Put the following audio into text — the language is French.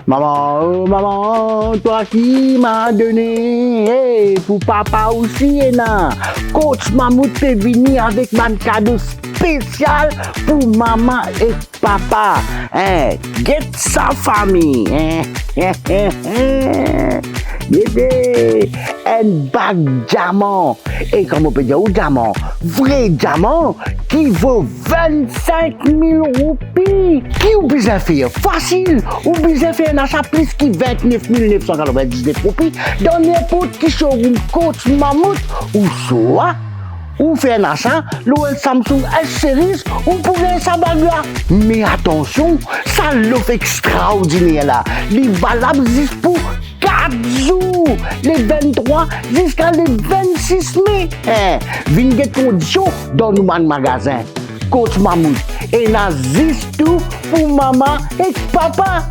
Maman, oh maman, toi qui m'as donné, hey, pour papa aussi, Ena. Courts Mammouth est venu avec un cadeau spécial pour maman et papa. Get sa famille. Bébé, un bague diamant. Et comme on peut dire, un diamant, vrai diamant, qui vaut 25 000 roupies. Qui ou besoin faire? Facile. Ou besoin faire un achat plus qui 29 999 roupies dans n'importe qui showroom Courts Mammouth ou soit ou faire un achat, l'OL Samsung S-Series, ou pouvez sa bague là. Mais attention, ça l'offre extraordinaire là. Les valables juste pour 4 jours, les 23 jusqu'à les 26 mai. Vine des conditions dans nos magasins. Courts Mammouth. Et là, juste tout pour maman et papa.